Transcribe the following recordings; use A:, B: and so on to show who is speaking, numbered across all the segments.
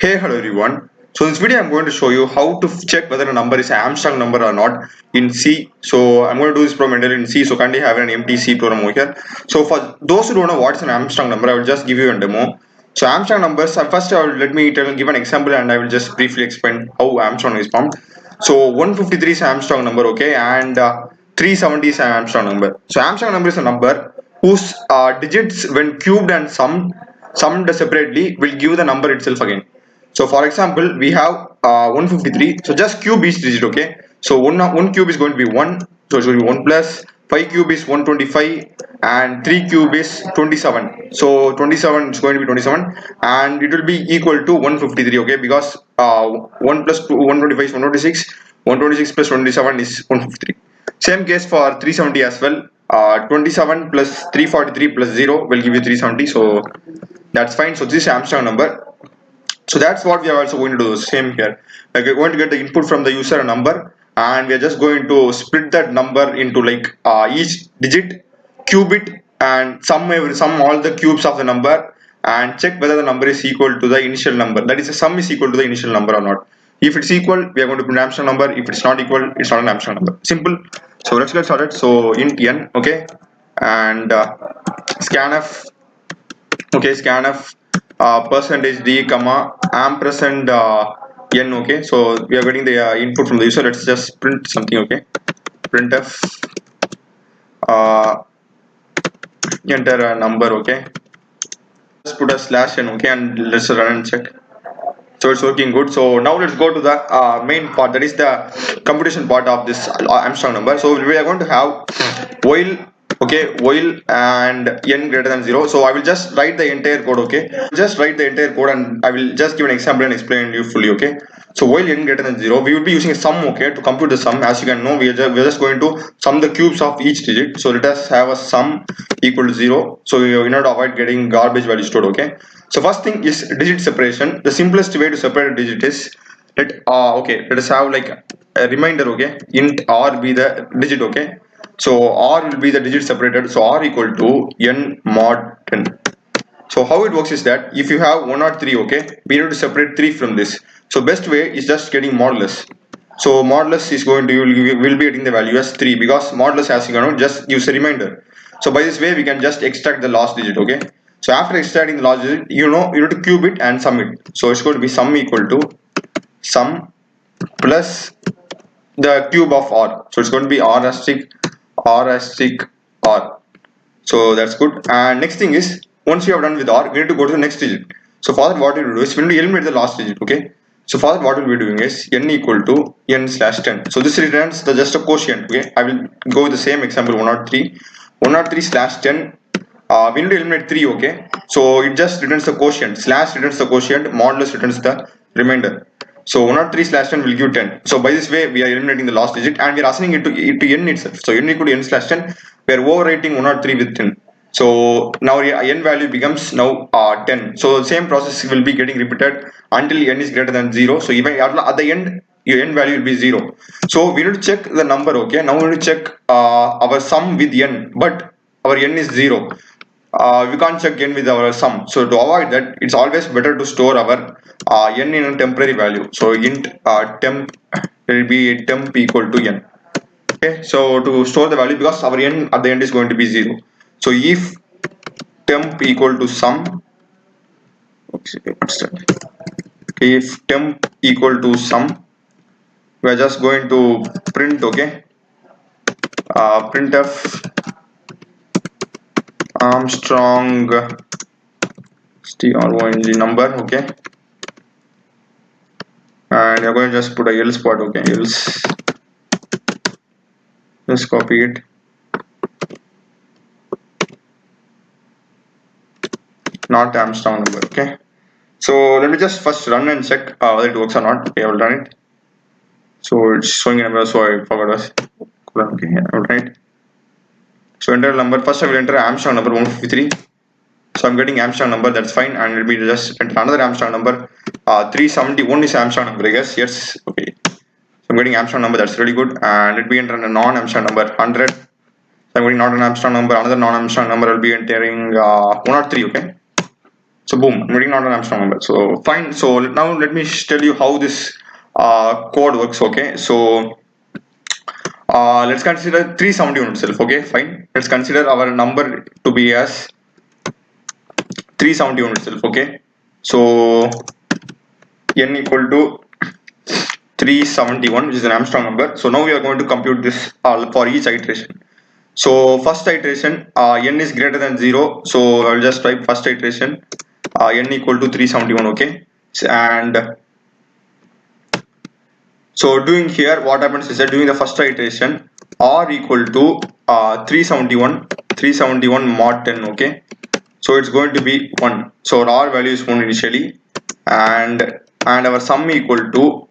A: Hey, hello everyone. So in this video I'm going to show you how to check whether a number is an Armstrong number or not in C. So I'm going to do this program entirely in C. So currently I have an empty C program over here. So for those who don't know what is an Armstrong number, I will just give you a demo. So Armstrong numbers, first give an example and I will just briefly explain how Armstrong is formed. So 153 is an Armstrong number, okay, and 370 is an Armstrong number. So Armstrong number is a number whose digits when cubed and summed separately will give the number itself again. So for example, we have 153. So just cube each digit, okay? So one cube is going to be 1. So it's going to be 1 plus. 5 cube is 125 and 3 cube is 27. So 27 is going to be 27 and it will be equal to 153, okay? Because 1 plus 2, 125 is 126. 126 plus 27 is 153. Same case for 370 as well. 27 plus 343 plus 0 will give you 370. So that's fine. So this is Armstrong number. So that's what we are also going to do. Same here. Like we're going to get the input from the user a number, and we are just going to split that number into like each digit, cube it, and sum all the cubes of the number, and check whether the number is equal to the initial number. That is, the sum is equal to the initial number or not. If it's equal, we are going to put an Armstrong number. If it's not equal, it's not an Armstrong number. Simple. So let's get started. So int n, okay, and scanf, okay, scanf percentage d comma ampersand n, okay. So we are getting the input from the user. Let's just print something, okay. Printf enter a number, okay. Just put a slash n, okay, and let's run and check. So it's working good. So now let's go to the main part, that is the computation part of this Armstrong number. So we are going to have while, okay, while and n greater than 0. So I will just write the entire code, okay. Just write the entire code and I will just give an example and explain you fully, okay. So while n greater than 0, we will be using a sum, okay, to compute the sum. As you can know, we are just going to sum the cubes of each digit. So let us have a sum equal to 0. So in order to avoid getting garbage value stored, okay. So first thing is digit separation. The simplest way to separate a digit is let us have like a reminder, okay. Int r be the digit, okay. So r will be the digit separated. So r equal to n mod 10. So how it works is that if you have 103, okay, we need to separate 3 from this. So best way is just getting modulus. So modulus is going to will be getting the value as 3 because modulus, as you know, just gives a reminder. So by this way we can just extract the last digit, okay. So after extracting the last digit, you need to cube it and sum it. So it's going to be sum equal to sum plus the cube of r. So it's going to be r asterisk r. So that's good. And next thing is, once you have done with r, we need to go to the next digit. So for that, what we will do is we need to eliminate the last digit, okay. So for that, what we'll be doing is n equal to n slash 10. So this returns the just a quotient, okay. I will go with the same example 103 slash 10. We need to eliminate 3, okay. So it just returns the quotient, slash returns the quotient, modulus returns the remainder. So 103 slash 10 will give 10. So by this way we are eliminating the last digit and we are assigning it to n itself. So n equal to n slash 10, we are overwriting 103 with 10. So now n value becomes now 10. So the same process will be getting repeated until n is greater than 0. So even at the end your n value will be 0. So we need to check the number, okay. Now we need to check our sum with n, but our n is 0. We can't check n with our sum. So to avoid that, it's always better to store our n in a temporary value. So int temp will be temp equal to n. Okay, so to store the value, because our n at the end is going to be 0. So if temp equal to sum, if temp equal to sum, we are just going to print, okay, printf Armstrong strong number, okay, and you're going to just put a else part, okay, else, just copy it, not Armstrong number, okay. So let me just first run and check whether it works or not. Okay, I will run it. So it's showing a number, so I forgot us. Okay, yeah, I will run it. So enter a number. First I will enter Armstrong number 153. So I'm getting Armstrong number, that's fine, and let me just enter another Armstrong number. 371 is Armstrong number, I guess. Yes, okay. So I'm getting Armstrong number, that's really good. And let me enter a non-Armstrong number 100. So I'm getting not an Armstrong number, another non-Armstrong number. I'll be entering 103, okay. So boom, I'm getting not an Armstrong number. So fine. So now let me tell you how this code works. Okay. So let's consider 371 itself. Okay, fine. Let's consider our number to be as 371 itself. Okay. So n equal to 371, which is an Armstrong number. So now we are going to compute this for each iteration. So first iteration, n is greater than 0. So I'll just type first iteration, n equal to 371. Okay. And so doing here, what happens is that during the first iteration, r equal to 371 mod 10. Okay. So it's going to be 1. So our r value is 1 initially, and our sum equal to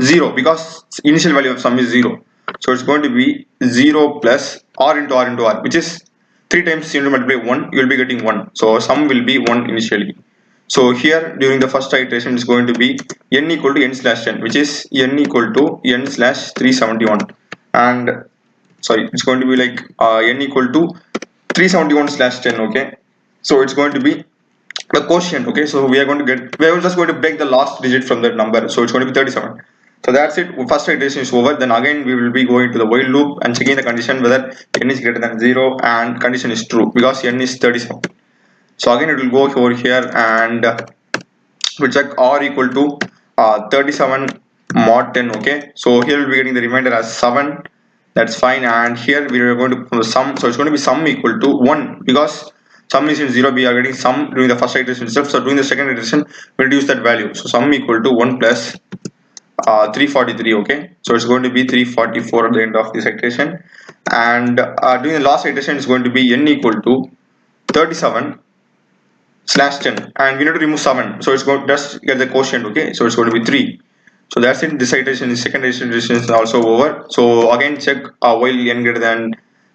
A: 0 because initial value of sum is 0. So it's going to be 0 plus r into r into r, which is 3 times you multiply 1, you will be getting 1. So sum will be 1 initially. So here during the first iteration is going to be n equal to n slash 10, which is n equal to n slash 371, and sorry, it's going to be like n equal to 371 slash 10. Okay, so it's going to be the quotient. Okay, so we are just going to break the last digit from that number, so it's going to be 37. So that's it. First iteration is over. Then again we will be going to the while loop and checking the condition whether n is greater than 0 and condition is true because n is 37. So again it will go over here and we'll check r equal to 37 mod 10. Okay, so here we'll be getting the remainder as 7. That's fine. And here we are going to put the sum, so it's going to be sum equal to 1 because sum is in 0. We are getting sum during the first iteration itself. So during the second iteration we reduce that value, so sum equal to 1 plus 343. Okay, so it's going to be 344 at the end of this iteration. And during the last iteration it's going to be n equal to 37 slash 10, and we need to remove 7, so it's going to just get the quotient. Okay, so it's going to be 3. So that's it. This iteration is second iteration is also over. So again check while n greater than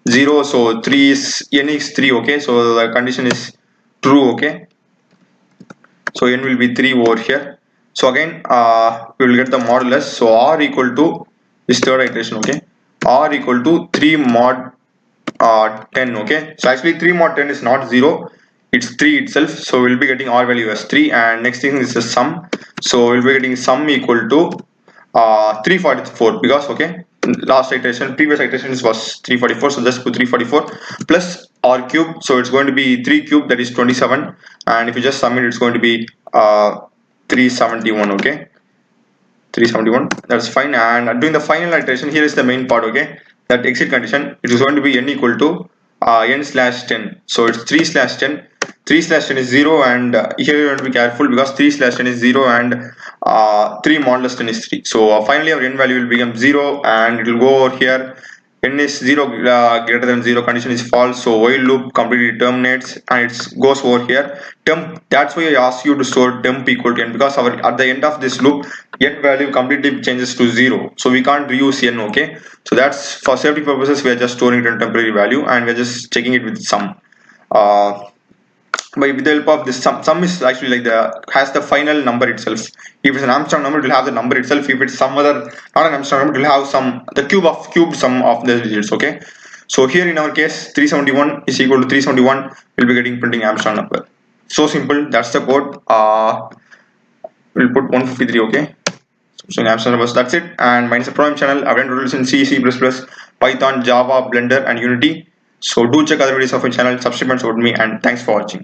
A: 0, so 3 is n is 3. Okay, so the condition is true. Okay, so n will be 3 over here. So again we will get the modulus, so r equal to this third iteration. Okay, r equal to 3 mod 10. Okay, so actually 3 mod 10 is not 0, it's 3 itself. So we'll be getting r value as 3, and next thing is the sum. So we'll be getting sum equal to 344 because last iteration, previous iteration was 344, so just put 344 plus r cube, so it's going to be 3 cube, that is 27, and if you just sum it, it's going to be 371. Okay, 371, that's fine. And doing the final iteration, here is the main part. Okay, that exit condition, it is going to be n equal to n slash 10. So it's 3 slash 10. 3 slash 10 is 0, and here you have to be careful because 3 slash 10 is 0 and 3 modulus 10 is 3. So finally our n value will become 0, and it will go over here. N is 0 greater than 0, condition is false, so while loop completely terminates and it goes over here temp. That's why I ask you to store temp equal to n, because at the end of this loop n value completely changes to 0, so we can't reuse n. Okay, so that's for safety purposes, we are just storing it in temporary value and we're just checking it with sum. By with the help of this sum is actually like has the final number itself. If it's an Armstrong number, it will have the number itself. If it's some other not an Armstrong number, it will have the cube sum of the digits. Okay, so here in our case 371 is equal to 371, we'll be getting printing Armstrong number. So simple, that's the code. We'll put 153. Okay, so in Armstrong numbers, that's it. And mine is a program channel. I've done tutorials in C, C++, Python, Java, Blender and Unity. So do check other videos of my channel, subscribe and support me, and thanks for watching.